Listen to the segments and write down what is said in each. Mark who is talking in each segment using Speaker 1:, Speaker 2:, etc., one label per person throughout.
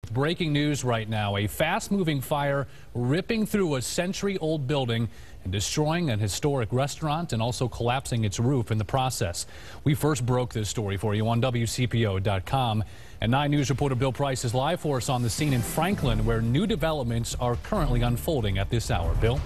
Speaker 1: Breaking news right now. A fast-moving fire ripping through a century-old building and destroying an historic restaurant and also collapsing its roof in the process. We first broke this story for you on WCPO.com. And 9 News reporter Bill Price is live for us on the scene in Franklin, where new developments are currently unfolding at this hour. Bill?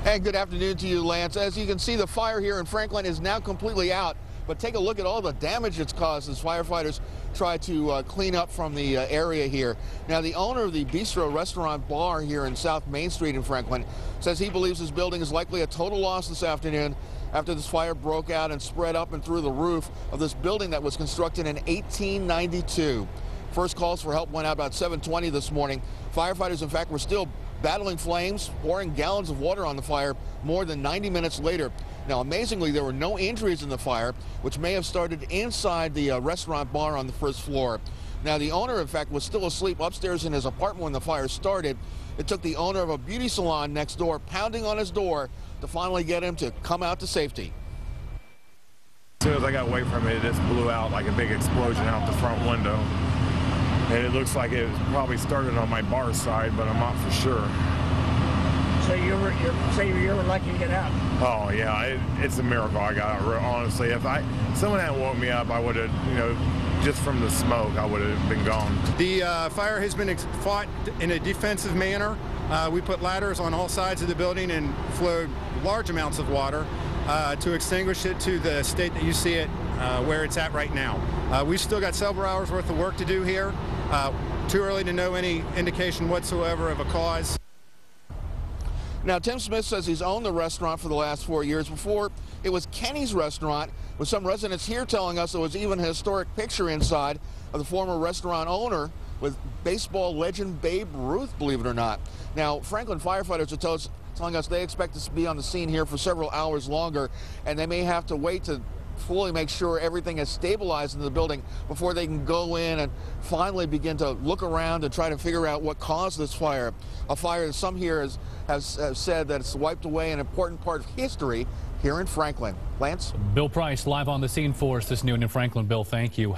Speaker 2: Hey, good afternoon to you, Lance. As you can see, the fire here in Franklin is now completely out. But take a look at all the damage it's caused as firefighters try to clean up from the area here. Now, the owner of the Bistro Restaurant Bar here in South Main Street in Franklin says he believes his building is likely a total loss this afternoon after this fire broke out and spread up and through the roof of this building that was constructed in 1892. First calls for help went out about 7:20 this morning. Firefighters, in fact, were still battling flames, pouring gallons of water on the fire more than 90 minutes later. Now, amazingly, there were no injuries in the fire, which may have started inside the restaurant bar on the first floor. Now, the owner, in fact, was still asleep upstairs in his apartment when the fire started. It took the owner of a beauty salon next door pounding on his door to finally get him to come out to safety.
Speaker 3: As soon as I got away from it, it just blew out like a big explosion out the front window. And it looks like it probably started on my bar side, but I'm not for sure.
Speaker 4: So you were lucky to get out?
Speaker 3: Oh yeah, it's a miracle I got out. Honestly, if someone hadn't woke me up, I would have, just from the smoke, I would have been gone.
Speaker 5: The fire has been fought in a defensive manner. We put ladders on all sides of the building and flowed large amounts of water to extinguish it to the state that you see it where it's at right now. We've still got several hours worth of work to do here. Too early to know any indication whatsoever of a cause.
Speaker 2: Now, Tim Smith says he's owned the restaurant for the last 4 years. Before, it was Kenny's Restaurant, with some residents here telling us there was even a historic picture inside of the former restaurant owner with baseball legend Babe Ruth, believe it or not. Now, Franklin firefighters are telling us they expect to be on the scene here for several hours longer, and they may have to wait to fully make sure everything is stabilized in the building before they can go in and finally begin to look around and try to figure out what caused this fire. A fire that some here have said that it's wiped away an important part of history here in Franklin. Lance?
Speaker 1: Bill Price live on the scene for us this noon in Franklin. Bill, thank you.